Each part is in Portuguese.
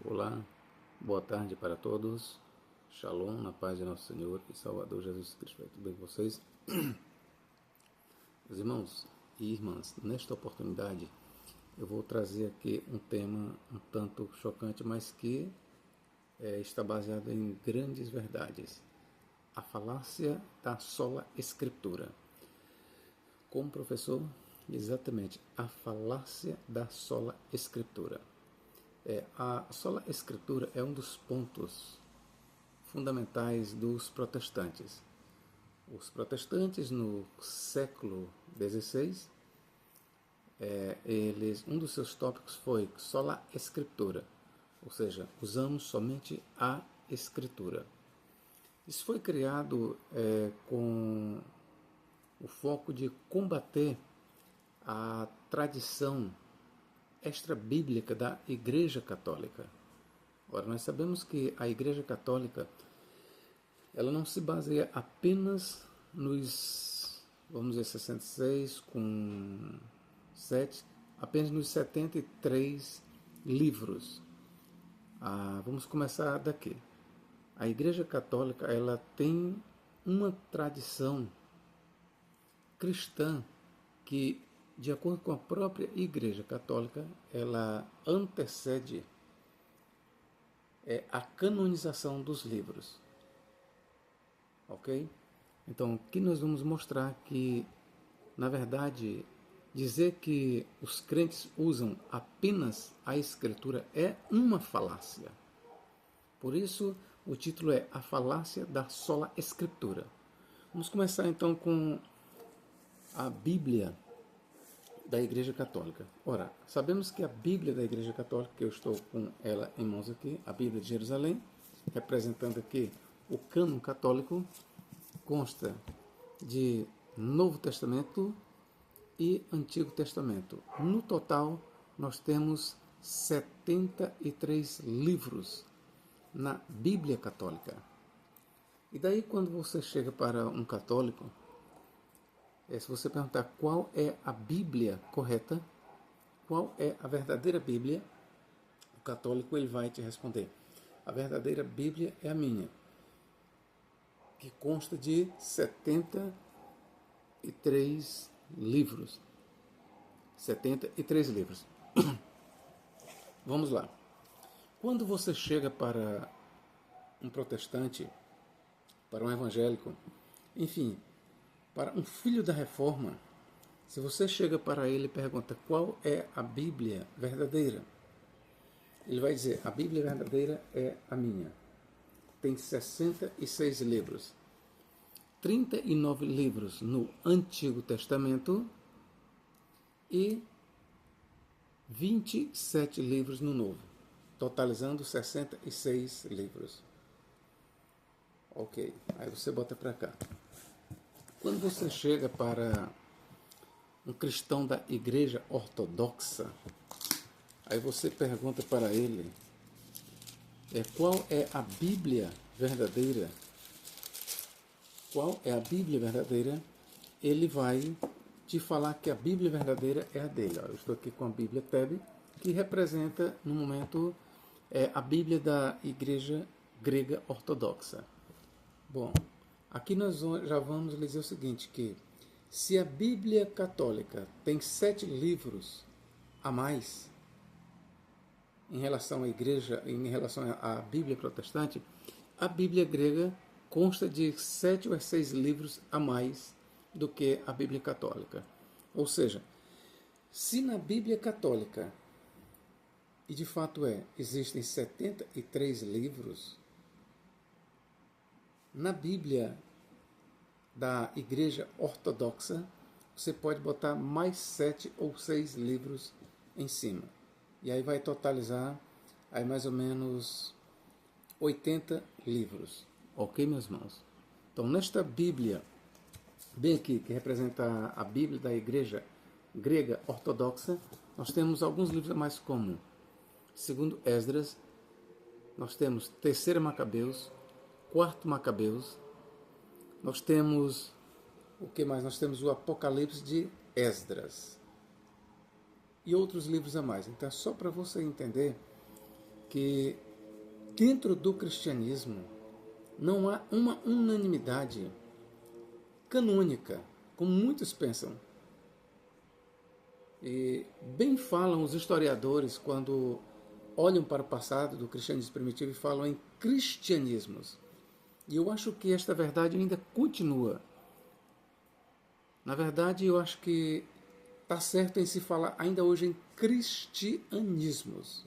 Olá, boa tarde para todos. Shalom, na paz de nosso Senhor e Salvador Jesus Cristo. Tudo bem com vocês? Meus irmãos e irmãs, nesta oportunidade eu vou trazer aqui um tema um tanto chocante, mas que está baseado em grandes verdades. A falácia da sola escritura. Como professor, exatamente, a falácia da sola escritura. A sola escritura é um dos pontos fundamentais dos protestantes. Os protestantes no século XVI, um dos seus tópicos foi sola escritura, ou seja, usamos somente a escritura. Isso foi criado com o foco de combater a tradição extra-bíblica da Igreja Católica. Ora, nós sabemos que a Igreja Católica ela não se baseia apenas nos, vamos dizer, 66 com 7, apenas nos 73 livros. Vamos começar daqui. A Igreja Católica ela tem uma tradição cristã que, de acordo com a própria Igreja Católica, ela antecede a canonização dos livros. Ok? Então, aqui nós vamos mostrar que, na verdade, dizer que os crentes usam apenas a Escritura é uma falácia. Por isso, o título é A Falácia da Sola Escritura. Vamos começar então com a Bíblia da Igreja Católica. Ora, sabemos que a Bíblia da Igreja Católica, que eu estou com ela em mãos aqui, a Bíblia de Jerusalém, representando aqui o cânon católico, consta de Novo Testamento e Antigo Testamento. No total, nós temos 73 livros na Bíblia Católica. E daí, quando você chega para um católico, se você perguntar qual é a Bíblia correta, qual é a verdadeira Bíblia, o católico ele vai te responder: a verdadeira Bíblia é a minha, que consta de 73 livros. 73 livros. Vamos lá. Quando você chega para um protestante, para um evangélico, enfim, para um filho da reforma, se você chega para ele e pergunta qual é a Bíblia verdadeira, ele vai dizer: a Bíblia verdadeira é a minha. Tem 66 livros. 39 livros no Antigo Testamento e 27 livros no Novo, totalizando 66 livros. Ok, aí você bota para cá. Quando você chega para um cristão da Igreja Ortodoxa, aí você pergunta para ele qual é a Bíblia verdadeira. Qual é a Bíblia verdadeira? Ele vai te falar que a Bíblia verdadeira é a dele. Eu estou aqui com a Bíblia TEB, que representa, no momento, a Bíblia da Igreja Grega Ortodoxa. Bom, aqui nós já vamos dizer o seguinte, que se a Bíblia Católica tem 7 livros a mais em relação à Igreja, em relação à Bíblia Protestante, a Bíblia Grega consta de 7 ou 6 livros a mais do que a Bíblia Católica. Ou seja, se na Bíblia Católica, e de fato existem 73 livros, na Bíblia da Igreja Ortodoxa, você pode botar mais 7 ou 6 livros em cima. E aí vai totalizar aí mais ou menos 80 livros. Ok, meus irmãos? Então, nesta Bíblia, bem aqui, que representa a Bíblia da Igreja Grega Ortodoxa, nós temos alguns livros a mais como segundo Esdras, nós temos terceira Macabeus, quarto Macabeus, nós temos o que mais? Nós temos o Apocalipse de Esdras e outros livros a mais. Então, é só para você entender que dentro do cristianismo não há uma unanimidade canônica, como muitos pensam. E bem falam os historiadores quando olham para o passado do cristianismo primitivo e falam em cristianismos. E eu acho que esta verdade ainda continua. Na verdade, eu acho que está certo em se falar ainda hoje em cristianismos.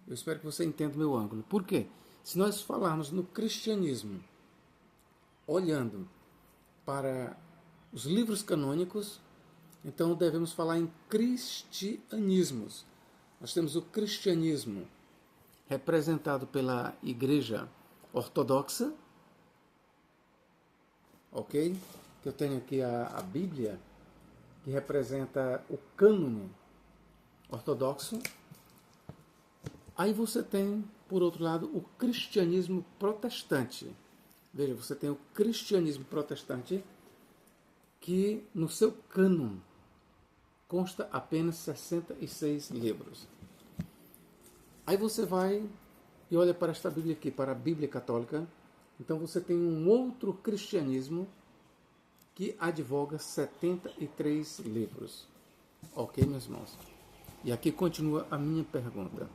Eu espero que você entenda o meu ângulo. Por quê? Se nós falarmos no cristianismo, olhando para os livros canônicos, então devemos falar em cristianismos. Nós temos o cristianismo representado pela Igreja Ortodoxa, ok? Que eu tenho aqui a Bíblia, que representa o cânone ortodoxo. Aí você tem, por outro lado, o cristianismo protestante. Veja, você tem o cristianismo protestante que no seu cânon consta apenas 66 livros. Aí você vai e olha para esta Bíblia aqui, para a Bíblia Católica. Então você tem um outro cristianismo que advoga 73 livros. Ok, meus irmãos? E aqui continua a minha pergunta.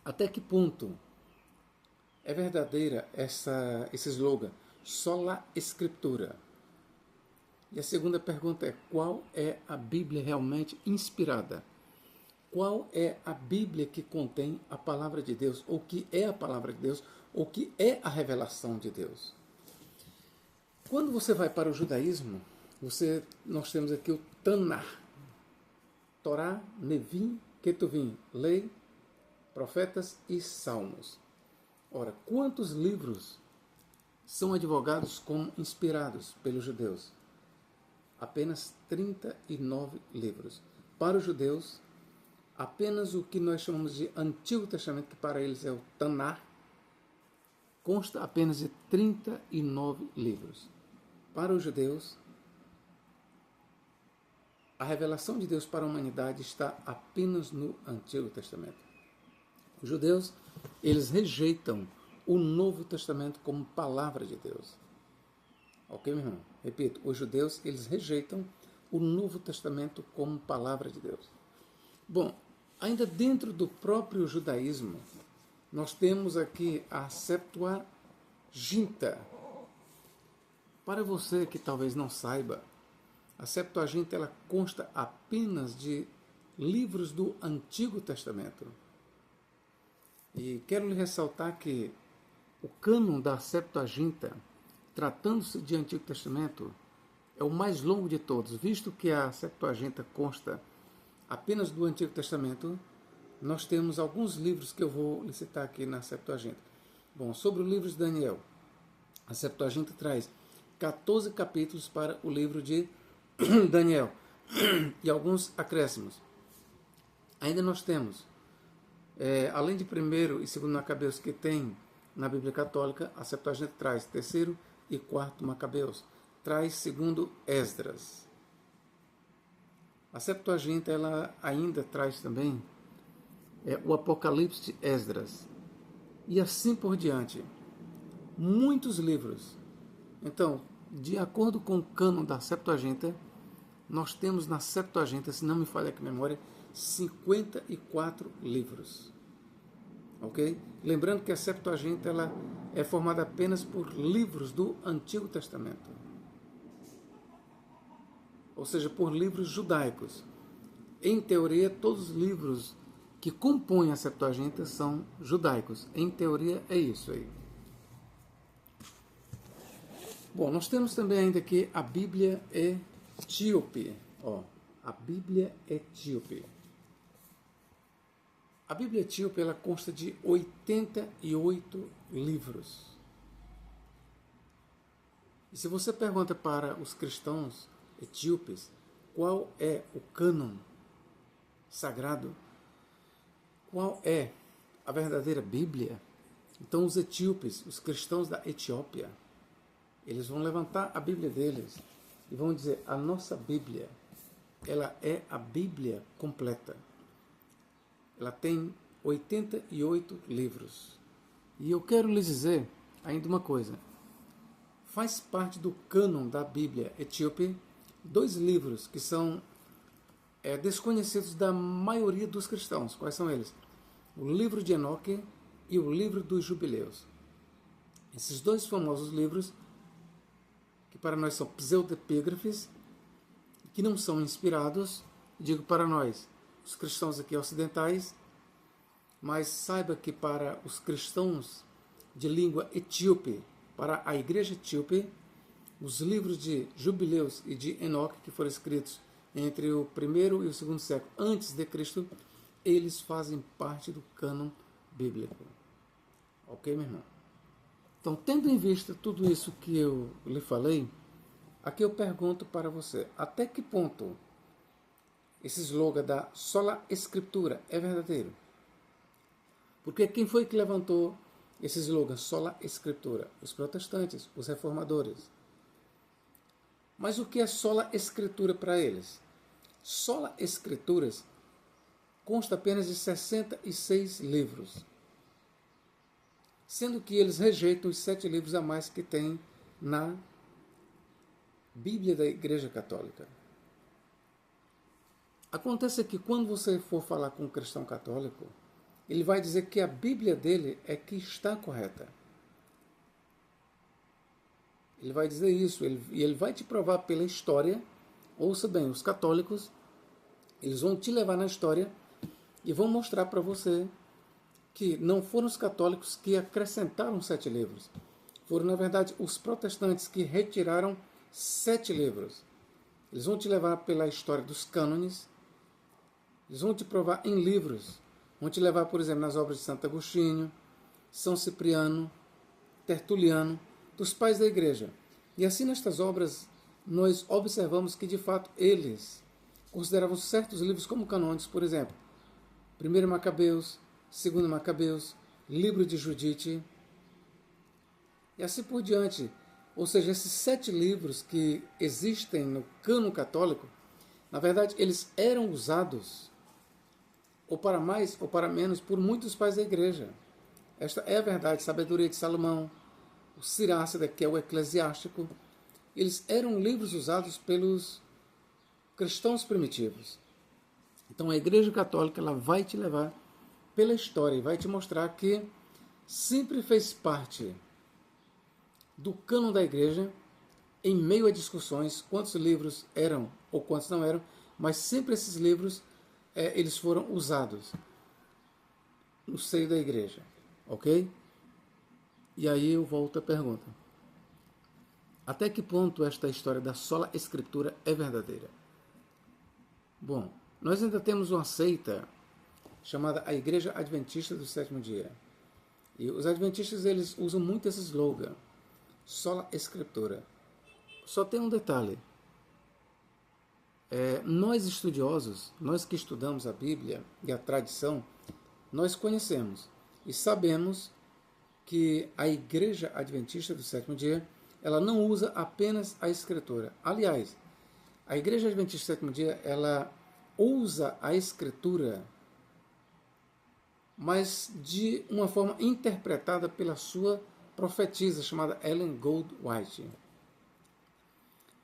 Até que ponto é verdadeira esse slogan, sola escritura? E a segunda pergunta é, qual é a Bíblia realmente inspirada? Qual é a Bíblia que contém a palavra de Deus? Ou que é a palavra de Deus? Ou que é a revelação de Deus? Quando você vai para o judaísmo, nós temos aqui o Tanar. Torá, Nevim, Ketuvim, Lei, Profetas e Salmos. Ora, quantos livros são advogados como inspirados pelos judeus? Apenas 39 livros. Para os judeus, apenas o que nós chamamos de Antigo Testamento, que para eles é o Tanar, consta apenas de 39 livros. Para os judeus, a revelação de Deus para a humanidade está apenas no Antigo Testamento. Os judeus, eles rejeitam o Novo Testamento como palavra de Deus. Ok, meu irmão? Repito, os judeus, eles rejeitam o Novo Testamento como palavra de Deus. Bom, ainda dentro do próprio judaísmo, nós temos aqui a Septuaginta. Para você que talvez não saiba, a Septuaginta ela consta apenas de livros do Antigo Testamento. E quero lhe ressaltar que o cânon da Septuaginta, tratando-se de Antigo Testamento, é o mais longo de todos. Visto que a Septuaginta consta apenas do Antigo Testamento, nós temos alguns livros que eu vou lhe citar aqui na Septuaginta. Bom, sobre o livro de Daniel, a Septuaginta traz 14 capítulos para o livro de Daniel e alguns acréscimos. Ainda nós temos, além de primeiro e segundo Macabeus que tem na Bíblia Católica, a Septuaginta traz terceiro e quarto Macabeus, traz segundo Esdras. A Septuaginta ela ainda traz também o Apocalipse de Esdras e assim por diante. Muitos livros. Então, de acordo com o cânon da Septuaginta, nós temos na Septuaginta, se não me falha aqui a memória, 54 livros. Ok? Lembrando que a Septuaginta ela é formada apenas por livros do Antigo Testamento. Ou seja, por livros judaicos. Em teoria, todos os livros que compõem a Septuaginta são judaicos. Em teoria, é isso aí. Bom, nós temos também ainda aqui a Bíblia Etíope. A Bíblia Etíope. A Bíblia Etíope ela consta de 88 livros. E se você pergunta para os cristãos etíopes qual é o cânon sagrado, qual é a verdadeira Bíblia, então os etíopes, os cristãos da Etiópia, eles vão levantar a Bíblia deles e vão dizer, a nossa Bíblia, ela é a Bíblia completa. Ela tem 88 livros. E eu quero lhes dizer ainda uma coisa. Faz parte do cânon da Bíblia etíope 2 livros que são desconhecidos da maioria dos cristãos. Quais são eles? O livro de Enoque e o livro dos Jubileus. Esses 2 famosos livros, que para nós são pseudepígrafes, que não são inspirados, digo para nós, os cristãos aqui ocidentais, mas saiba que para os cristãos de língua etíope, para a igreja etíope, os livros de Jubileus e de Enoque, que foram escritos entre o 1º e o 2º século antes de Cristo, eles fazem parte do cânon bíblico. Ok, meu irmão? Então, tendo em vista tudo isso que eu lhe falei, aqui eu pergunto para você, até que ponto esse slogan da sola escritura é verdadeiro? Porque quem foi que levantou esse slogan, sola escritura? Os protestantes, os reformadores. Mas o que é sola escritura para eles? Sola escrituras consta apenas de 66 livros, sendo que eles rejeitam os 7 livros a mais que tem na Bíblia da Igreja Católica. Acontece que quando você for falar com um cristão católico, ele vai dizer que a Bíblia dele é que está correta. Ele vai dizer isso, e ele vai te provar pela história. Ouça bem, os católicos, eles vão te levar na história e vão mostrar para você que não foram os católicos que acrescentaram 7 livros. Foram, na verdade, os protestantes que retiraram 7 livros. Eles vão te levar pela história dos cânones, eles vão te provar em livros. Vão te levar, por exemplo, nas obras de Santo Agostinho, São Cipriano, Tertuliano, dos pais da igreja. E assim, nestas obras, nós observamos que, de fato, eles consideravam certos livros como canônicos, por exemplo, 1 Macabeus, 2 Macabeus, Livro de Judite, e assim por diante. Ou seja, esses 7 livros que existem no cânon católico, na verdade, eles eram usados, ou para mais ou para menos, por muitos pais da igreja. Esta é a verdade. Sabedoria de Salomão, o Sirácida, que é o eclesiástico, eles eram livros usados pelos cristãos primitivos. Então a Igreja Católica, ela vai te levar pela história e vai te mostrar que sempre fez parte do cânon da igreja, em meio a discussões, quantos livros eram ou quantos não eram, mas sempre esses livros eles foram usados no seio da igreja, ok? E aí eu volto à pergunta. Até que ponto esta história da sola escritura é verdadeira? Bom, nós ainda temos uma seita chamada a Igreja Adventista do Sétimo Dia. E os adventistas, eles usam muito esse slogan, sola escritura. Só tem um detalhe. Nós estudiosos, nós que estudamos a Bíblia e a tradição, nós conhecemos e sabemos que a Igreja Adventista do Sétimo Dia, ela não usa apenas a Escritura. Aliás, a Igreja Adventista do Sétimo Dia, ela usa a Escritura, mas de uma forma interpretada pela sua profetisa, chamada Ellen Goldwhite.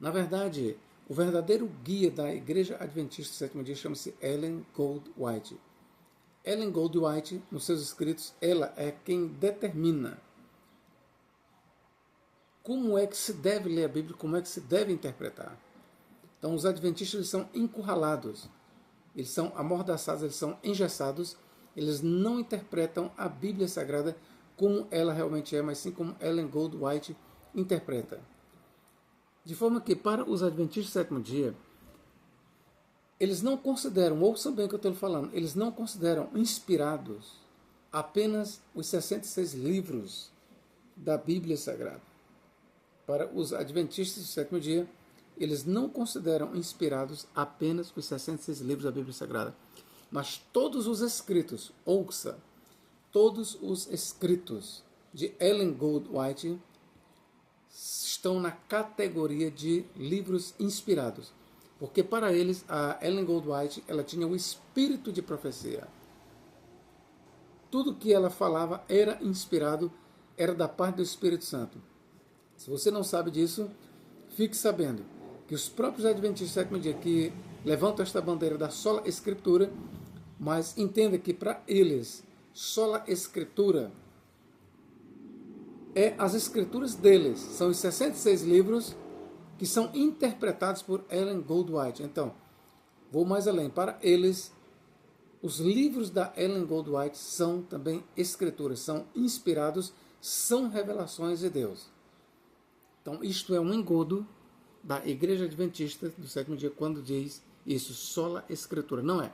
Na verdade, o verdadeiro guia da Igreja Adventista do Sétimo Dia chama-se Ellen Goldwhite. Ellen Goldwhite, nos seus escritos, ela é quem determina como é que se deve ler a Bíblia, como é que se deve interpretar. Então, os adventistas, eles são encurralados, eles são amordaçados, eles são engessados, eles não interpretam a Bíblia Sagrada como ela realmente é, mas sim como Ellen Goldwhite interpreta. De forma que, para os adventistas do sétimo dia, eles não consideram, ouçam bem o que eu estou falando, eles não consideram inspirados apenas os 66 livros da Bíblia Sagrada. Para os adventistas do sétimo dia, eles não consideram inspirados apenas os 66 livros da Bíblia Sagrada, mas todos os escritos, ouça, todos os escritos de Ellen Goldwhite estão na categoria de livros inspirados, porque para eles a Ellen Goldwhite, ela tinha o espírito de profecia. tudo que ela falava era inspirado, era da parte do Espírito Santo. Se você não sabe disso, fique sabendo que os próprios adventistas do sétimo dia que levantam esta bandeira da sola escritura, mas entenda que para eles, sola escritura é as escrituras deles, são os 66 livros que são interpretados por Ellen Goldwhite. Então, vou mais além, para eles, os livros da Ellen Goldwhite são também escrituras, são inspirados, são revelações de Deus. Então, isto é um engodo da Igreja Adventista do sétimo dia quando diz isso, sola escritura. Não é.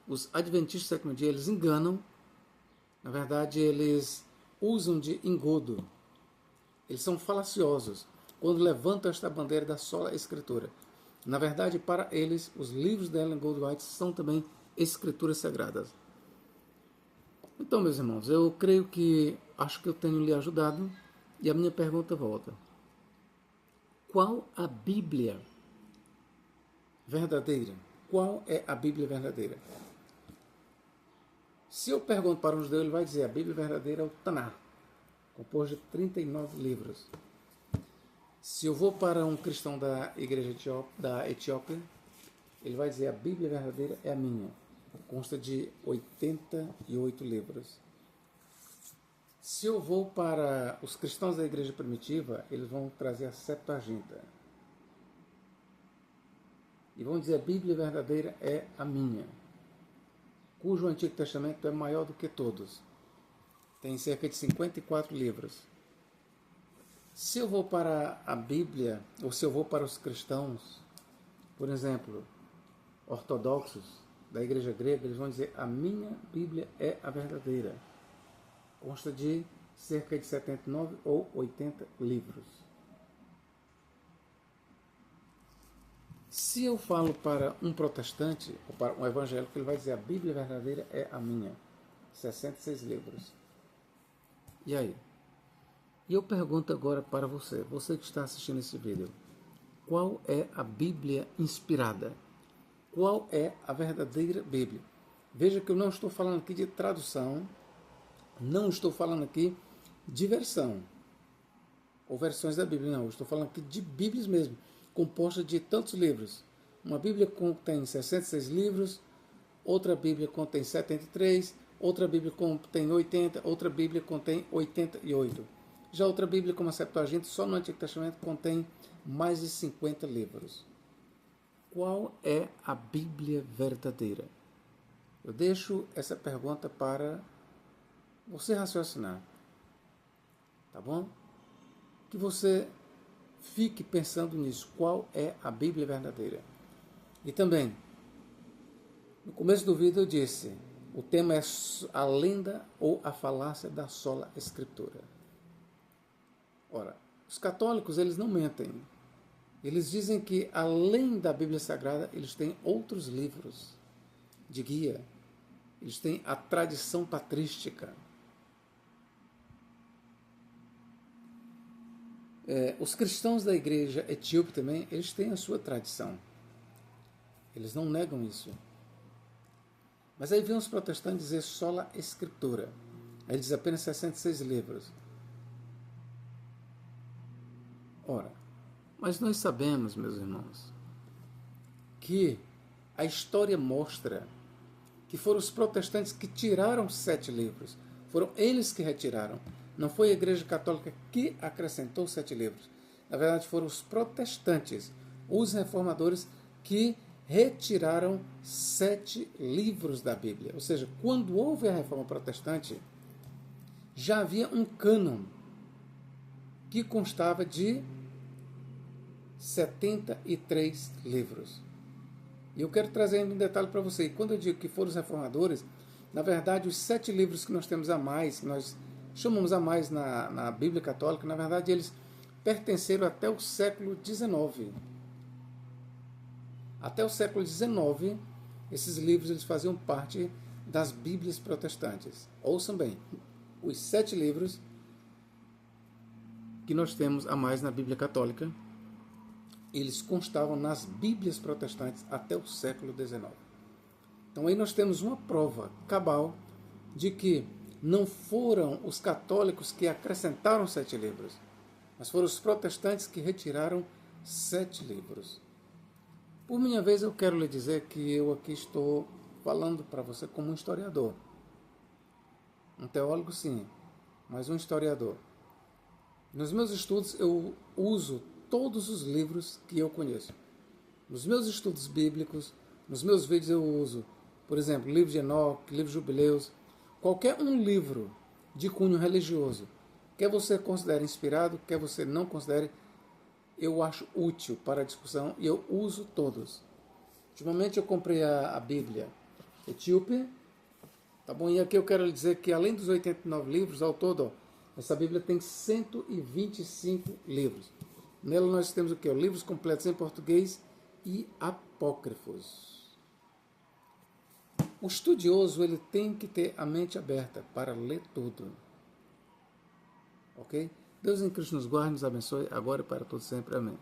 Os Adventistas do sétimo dia, eles enganam, na verdade, eles usam de engodo. Eles são falaciosos quando levantam esta bandeira da sola escritura. Na verdade, para eles, os livros da Ellen Goldwhite são também escrituras sagradas. Então, meus irmãos, eu creio que acho que eu tenho lhe ajudado e a minha pergunta volta. Qual a Bíblia verdadeira? Qual é a Bíblia verdadeira? Se eu pergunto para um judeu, ele vai dizer a Bíblia verdadeira é o Taná, composto de 39 livros. Se eu vou para um cristão da igreja da Etiópia, ele vai dizer a Bíblia verdadeira é a minha. Consta de 88 livros. Se eu vou para os cristãos da igreja primitiva, eles vão trazer a Septuaginta. E vão dizer a Bíblia verdadeira é a minha, cujo Antigo Testamento é maior do que todos. Tem cerca de 54 livros. Se eu vou para a Bíblia, ou se eu vou para os cristãos, por exemplo, ortodoxos da igreja grega, eles vão dizer a minha Bíblia é a verdadeira. Consta de cerca de 79 ou 80 livros. Se eu falo para um protestante, ou para um evangélico, ele vai dizer a Bíblia verdadeira é a minha. 66 livros. E aí? E eu pergunto agora para você, você que está assistindo esse vídeo, qual é a Bíblia inspirada? Qual é a verdadeira Bíblia? Veja que eu não estou falando aqui de tradução, não estou falando aqui de versão, ou versões da Bíblia, não. Eu estou falando aqui de Bíblias mesmo, composta de tantos livros. Uma Bíblia contém 66 livros, outra Bíblia contém 73, outra Bíblia contém 80, outra Bíblia contém 88. Já outra Bíblia, como a Septuaginta, só no Antigo Testamento contém mais de 50 livros. Qual é a Bíblia verdadeira? Eu deixo essa pergunta para você raciocinar. Tá bom? Que você fique pensando nisso. Qual é a Bíblia verdadeira? E também, no começo do vídeo eu disse, o tema é a lenda ou a falácia da sola escritura. Ora, os católicos, eles não mentem. Eles dizem que, além da Bíblia Sagrada, eles têm outros livros de guia. Eles têm a tradição patrística. Os cristãos da igreja etíope também, eles têm a sua tradição. Eles não negam isso. Mas aí vem os protestantes dizer sola escritura. Aí eles dizem apenas 66 livros. Ora, mas nós sabemos, meus irmãos, que a história mostra que foram os protestantes que tiraram 7 livros. Foram eles que retiraram. Não foi a Igreja Católica que acrescentou 7 livros. Na verdade, foram os protestantes, os reformadores, que retiraram 7 livros da Bíblia. Ou seja, quando houve a Reforma Protestante, já havia um cânon que constava de 73 livros. E eu quero trazer ainda um detalhe para você. Quando eu digo que foram os reformadores, na verdade, os 7 livros que nós temos a mais, que nós chamamos a mais na Bíblia Católica, na verdade, eles pertenceram até o século XIX. Até o século XIX, esses livros eles faziam parte das Bíblias protestantes. Ouçam bem, os 7 livros que nós temos a mais na Bíblia Católica, eles constavam nas Bíblias protestantes até o século XIX. Então aí nós temos uma prova cabal de que Não foram os católicos que acrescentaram 7 livros, mas foram os protestantes que retiraram 7 livros. Por minha vez, eu quero lhe dizer que eu aqui estou falando para você como um historiador. Um teólogo, sim, mas um historiador. Nos meus estudos, eu uso todos os livros que eu conheço. Nos meus estudos bíblicos, nos meus vídeos eu uso, por exemplo, livro de Enoque, livro de Jubileus, qualquer um livro de cunho religioso, quer você considere inspirado, quer você não considere, eu acho útil para a discussão e eu uso todos. Ultimamente eu comprei a Bíblia Etíope, tá bom? E aqui eu quero lhe dizer que além dos 89 livros ao todo, essa Bíblia tem 125 livros. Nela nós temos o quê? Livros completos em português e apócrifos. O estudioso ele tem que ter a mente aberta para ler tudo. Ok? Deus em Cristo nos guarde, nos abençoe, agora e para todos sempre. Amém.